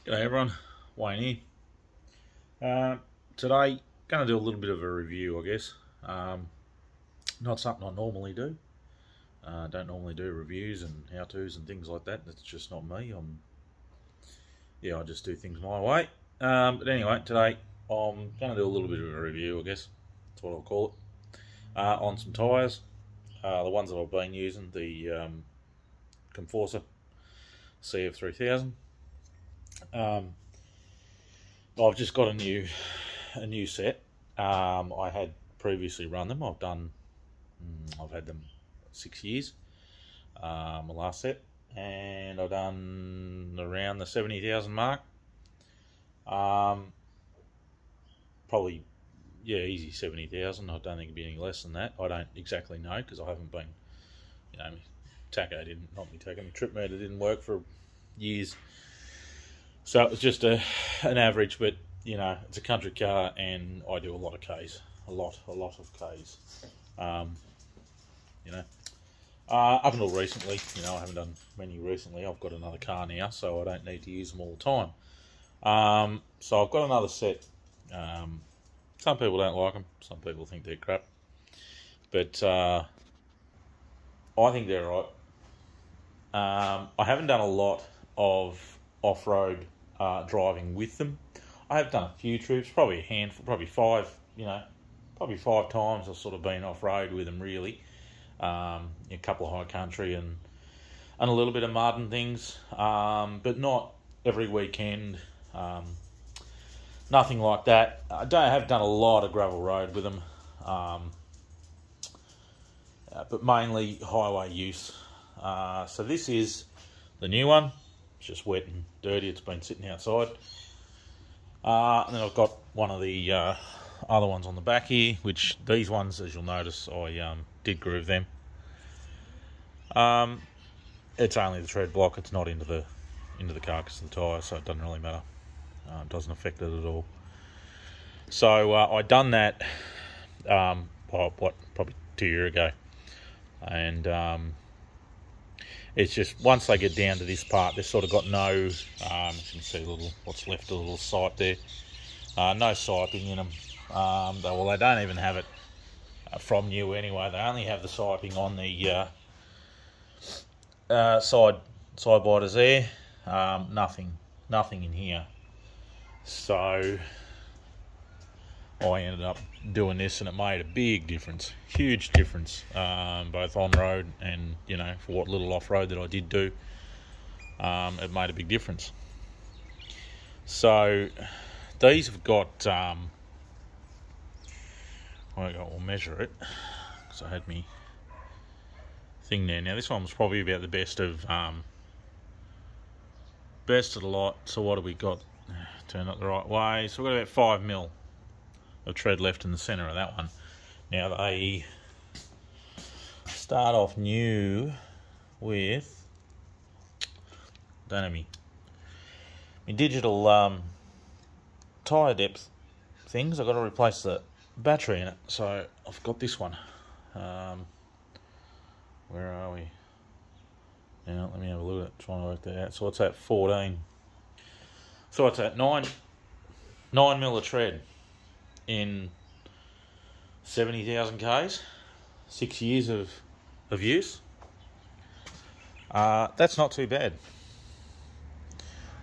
G'day everyone, Wayne here. Today, going to do a little bit of a review, I guess. Not something I normally do. Don't normally do reviews and how-tos and things like that. That's just not me. I just do things my way. But anyway, today I'm going to do a little bit of a review, I guess. That's what I'll call it. On some tyres. The ones that I've been using, the COMFORSER CF3000. I've just got a new set. I had previously run them. I've had them 6 years. My last set, and I've done around the 70,000 mark. Probably, yeah, easy 70,000. I don't think it'd be any less than that. I don't exactly know because I haven't been, my trip meter didn't work for years. So it was just an average, but it's a country car, and I do a lot of Ks, a lot of Ks. Up until recently, I haven't done many recently. I've got another car now, so I don't need to use them all the time. So I've got another set. Some people don't like them. Some people think they're crap, but I think they're right. I haven't done a lot of off-road driving with them. I have done a few trips, probably a handful, probably five times I've sort of been off-road with them, really. A couple of high country and a little bit of mud and things, but not every weekend. Nothing like that. I have done a lot of gravel road with them, but mainly highway use. So this is the new one. It's just wet and dirty. It's been sitting outside. And then I've got one of the other ones on the back here, which these ones, as you'll notice, I did groove them. It's only the tread block. It's not into the carcass of the tyre, so it doesn't really matter. It doesn't affect it at all. So I done that probably 2 years ago, and it's just once they get down to this part, they've sort of got no, as you can see, what's left, a little sipe there. No siping in them. They don't even have it from new anyway. They only have the siping on the side biters there. Nothing in here. So I ended up doing this, and it made a big difference, huge difference, both on road and for what little off road that I did do. It made a big difference. So these have got we'll measure it because I had me thing there. Now this one was probably about the best of the lot. So what have we got? Turn it the right way. So we've got about 5 mil of tread left in the centre of that one. Now they start off new with, don't have me digital tyre depth things. I've got to replace the battery in it, so I've got this one. Where are we? Now let me have a look at it, trying to work that out. So what's that? 14. So what's that? 9 mil of tread in 70,000 Ks, 6 years of use. That's not too bad.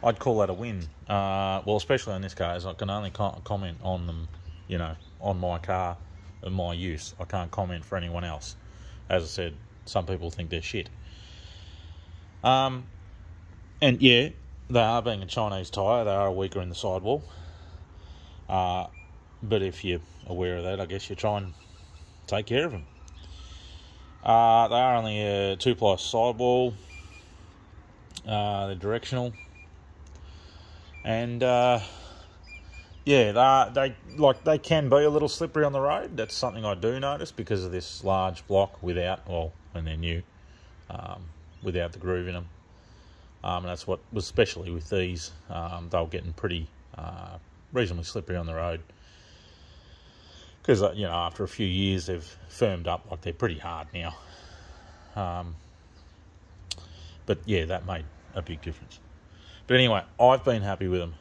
I'd call that a win. Well, especially on this car, as I can only comment on them, on my car and my use. I can't comment for anyone else. As I said, some people think they're shit. And yeah, they are, being a Chinese tyre, they are weaker in the sidewall. But if you're aware of that, I guess you try and take care of them. They are only a 2-ply sidewall. They're directional, and yeah, they can be a little slippery on the road. That's something I do notice because of this large block without, well, when they're new, without the groove in them. And that's what was especially with these. They were getting pretty reasonably slippery on the road. Because, after a few years, they've firmed up, like they're pretty hard now. But yeah, that made a big difference. But anyway, I've been happy with them.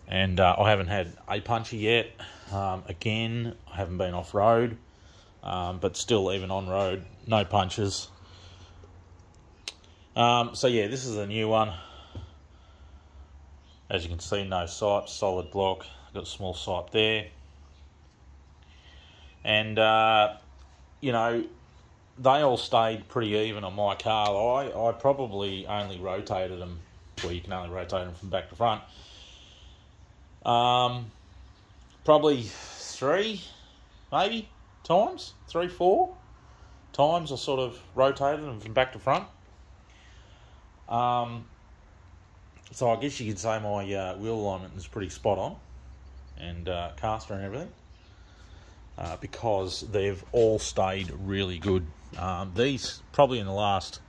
And I haven't had a puncher yet. Again, I haven't been off-road. But still, even on-road, no punches. So yeah, this is a new one. As you can see, no sight, solid block. Got a small sight there. And, you know, they all stayed pretty even on my car. I probably only rotated them, well, you can only rotate them from back to front. Probably 3, maybe, times. 3, 4 times I sort of rotated them from back to front. So I guess you could say my wheel alignment is pretty spot on, and caster and everything, because they've all stayed really good. These probably in the last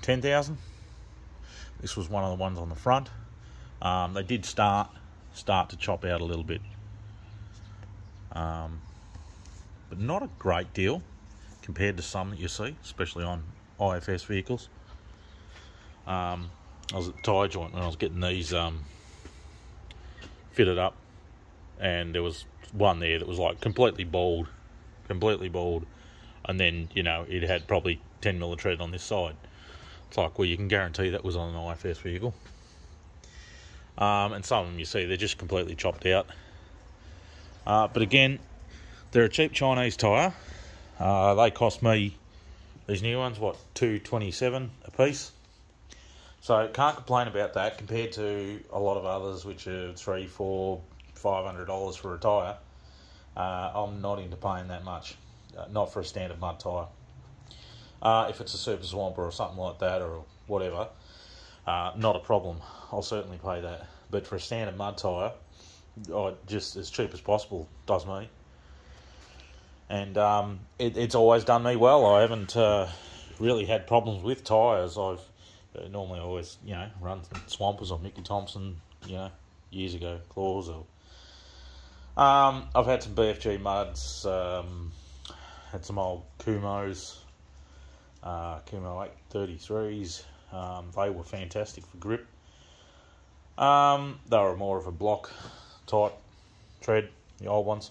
10,000. This was one of the ones on the front. They did start to chop out a little bit, but not a great deal compared to some that you see, especially on IFS vehicles. I was at the tyre joint when I was getting these fitted up, and there was one there that was like completely bald, and then, you know, it had probably 10 mil of tread on this side. It's like, well, you can guarantee that was on an IFS vehicle. And some of them you see, they're just completely chopped out. But again, they're a cheap Chinese tyre. They cost me, these new ones, what, $227 a piece. So can't complain about that compared to a lot of others, which are $300, $400, $500 for a tyre. I'm not into paying that much, not for a standard mud tyre. If it's a Super Swamper or something like that, or whatever, not a problem. I'll certainly pay that. But for a standard mud tyre, just as cheap as possible does me. And it's always done me well. I haven't really had problems with tyres. I've normally always, you know, run Swampers or Mickey Thompson, you know, years ago, Claws. Or I've had some BFG muds, had some old Kumos, Kumo 833s. They were fantastic for grip. They were more of a block type tread, the old ones.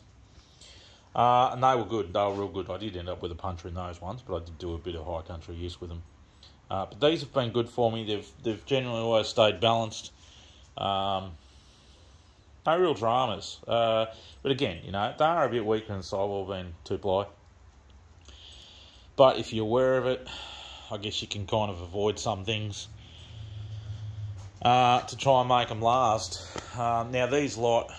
And they were good. They were real good. I did end up with a puncher in those ones, but I did do a bit of high country use with them. But these have been good for me. They've generally always stayed balanced. No real dramas. But again, you know, they are a bit weaker than sidewall being 2-ply. But if you're aware of it, I guess you can kind of avoid some things to try and make them last. Now these lot,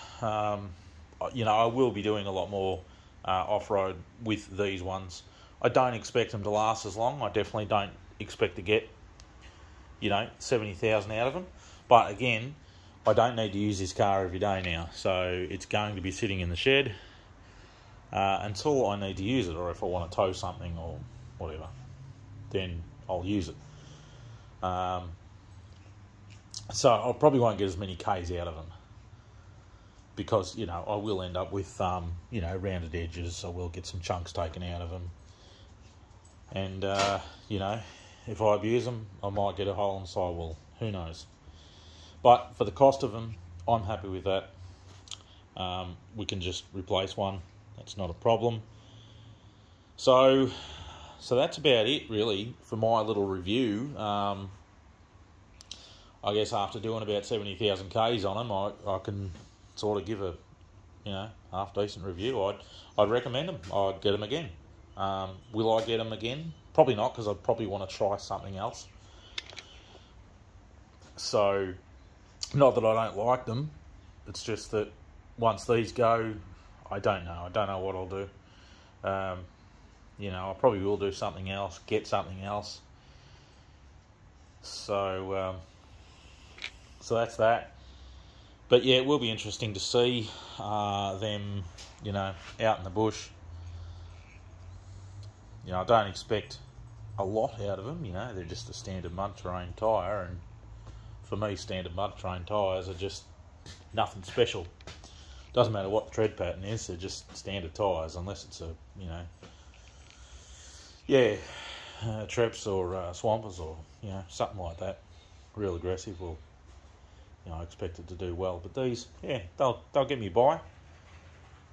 you know, I will be doing a lot more off-road with these ones. I don't expect them to last as long. I definitely don't expect to get, you know, 70,000 out of them. But again, I don't need to use this car every day now, so it's going to be sitting in the shed until I need to use it, or if I want to tow something or whatever, then I'll use it. So I probably won't get as many Ks out of them, because, you know, I will end up with, you know, rounded edges. I will get some chunks taken out of them. And, you know, if I abuse them, I might get a hole in the sidewall. Who knows? But for the cost of them, I'm happy with that. We can just replace one. That's not a problem. So that's about it, really, for my little review. I guess after doing about 70,000 Ks on them, I can sort of give a, you know, half-decent review. I'd recommend them. I'd get them again. Will I get them again? Probably not, because I'd probably want to try something else. So, not that I don't like them. It's just that once these go, I don't know. I don't know what I'll do. You know, I probably will do something else, get something else. So that's that. But yeah, it will be interesting to see them, you know, out in the bush. You know, I don't expect a lot out of them. You know, they're just a standard mud terrain tyre, and for me, standard mud terrain tyres are just nothing special. Doesn't matter what the tread pattern is; they're just standard tyres, unless it's a, you know, yeah, Treps or Swampers or, you know, something like that. real aggressive, well, you know, I expect it to do well. But these, yeah, they'll get me by.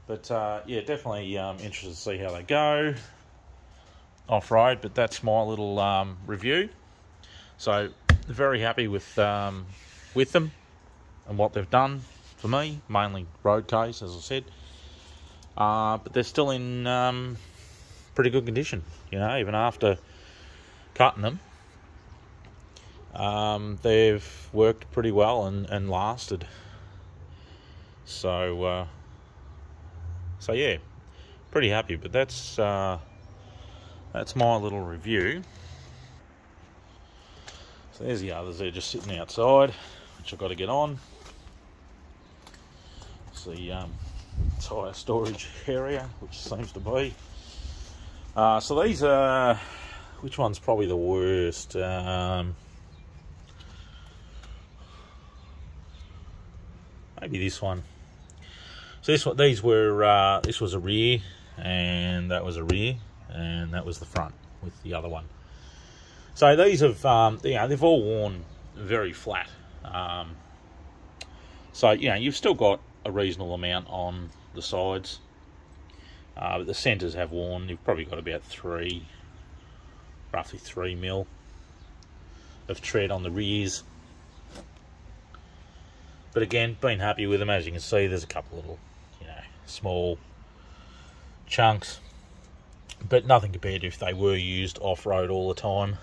But yeah, definitely interested to see how they go off-road. But that's my little review. So very happy with them and what they've done for me, mainly road case, as I said. But they're still in pretty good condition, you know, even after cutting them. They've worked pretty well and lasted. So yeah, pretty happy. But that's my little review. So there's the others. They're just sitting outside, which I've got to get on. It's the tyre storage area, which seems to be. So these are, which one's probably the worst? Maybe this one. So these were, this was a rear, and that was a rear, and that was the front with the other one. So these have, you know, they've all worn very flat. So, you know, you've still got a reasonable amount on the sides, but the centres have worn. You've probably got about roughly 3 mil of tread on the rears. But again, been happy with them. As you can see, there's a couple little, you know, small chunks, but nothing compared to if they were used off-road all the time.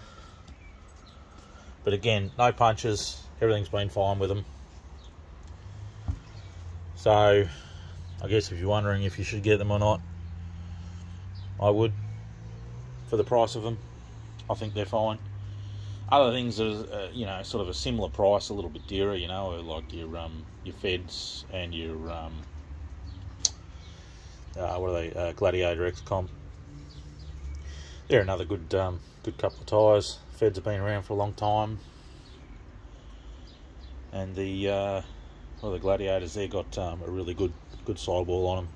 But again, no punches, everything's been fine with them. So, I guess if you're wondering if you should get them or not, I would, for the price of them. I think they're fine. Other things are, you know, sort of a similar price, a little bit dearer, you know, like your Feds and your, what are they, Gladiator XCOM. They're another good couple of tyres. Feds have been around for a long time. And the Gladiators, they got a really good sidewall on them.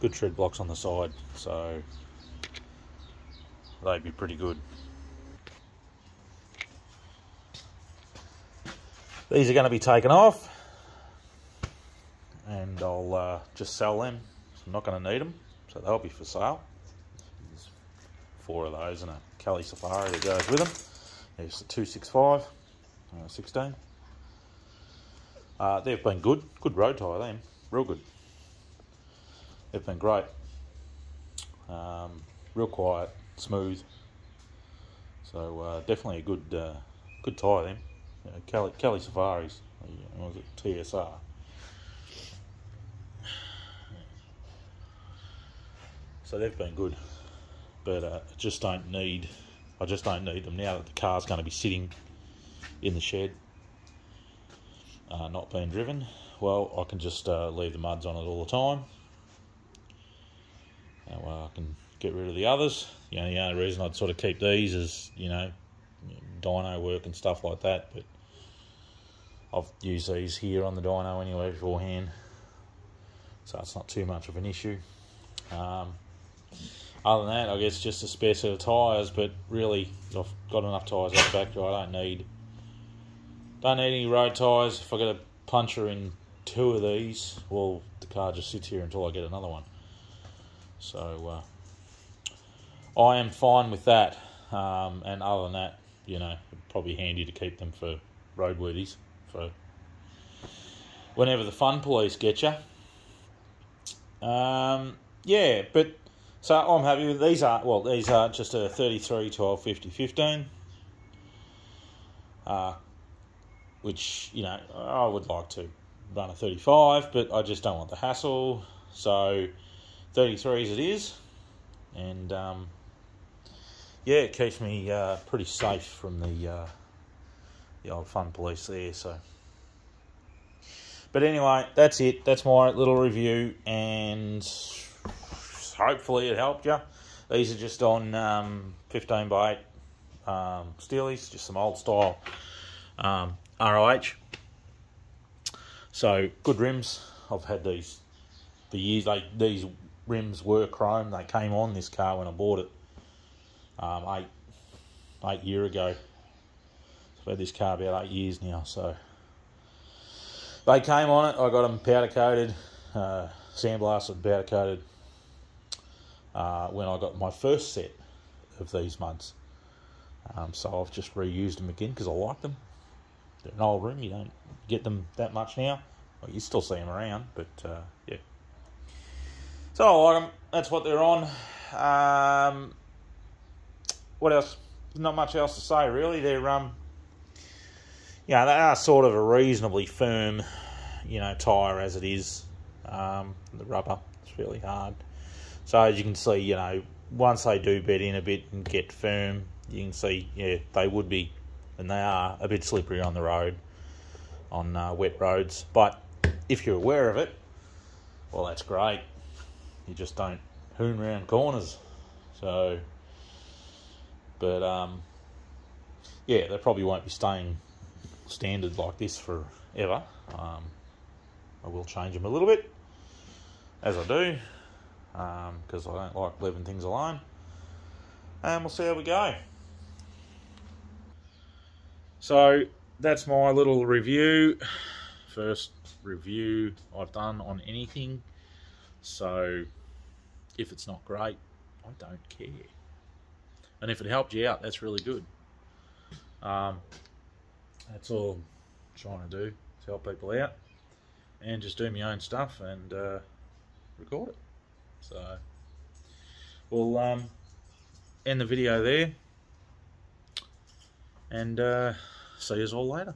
Good tread blocks on the side, so they'd be pretty good. These are going to be taken off, and I'll just sell them. I'm not going to need them, so they'll be for sale. There's 4 of those and a Cali Safari that goes with them. There's the 265, 16. They've been good road tyre, them, real good. They've been great, real quiet, smooth. So definitely a good tyre, them. Cali Safaris, was it TSR? So they've been good, but I just don't need them now that the car's going to be sitting in the shed, not being driven. Well, I can just leave the muds on it all the time. That way I can get rid of the others. The only reason I'd sort of keep these is, you know, dyno work and stuff like that, but I've used these here on the dyno anyway beforehand, so it's not too much of an issue. Other than that, I guess just a spare set of tyres, but really I've got enough tyres out the back. I don't need any road tyres. If I get a puncher in 2 of these, well, the car just sits here until I get another one. So I am fine with that, and other than that, you know, probably handy to keep them for roadworthies, for whenever the fun police get you. Yeah, but so I'm happy with these. These are just a 33, 12, 50, 15, which, you know, I would like to run a 35, but I just don't want the hassle. So 33s it is, and yeah, it keeps me pretty safe from the old fun police there. So, but anyway, that's it. That's my little review, and hopefully it helped you. These are just on 15x8 steelies, just some old style ROH. So good rims. I've had these for years. These rims were chrome. They came on this car when I bought it 8 years ago. I've had this car about 8 years now, so they came on it. I got them powder coated, sandblasted, powder coated when I got my first set of these muds. So I've just reused them again because I like them. They're an old rim, you don't get them that much now. Well, you still see them around, but yeah. So I like them. That's what they're on. What else? Not much else to say really. They're they are sort of a reasonably firm, tyre as it is. The rubber is really hard. So as you can see, once they do bed in a bit and get firm, you can see, they would be, and they are a bit slippery on the road, on wet roads. But if you're aware of it, well, that's great. You just don't hoon round corners. So, but yeah, they probably won't be staying standard like this forever. I will change them a little bit, as I do, because I don't like leaving things alone. And we'll see how we go. So that's my little review. First review I've done on anything. So if it's not great, I don't care. And if it helped you out, that's really good. That's all I'm trying to do, is help people out and just do my own stuff and record it. So we'll end the video there and see you all later.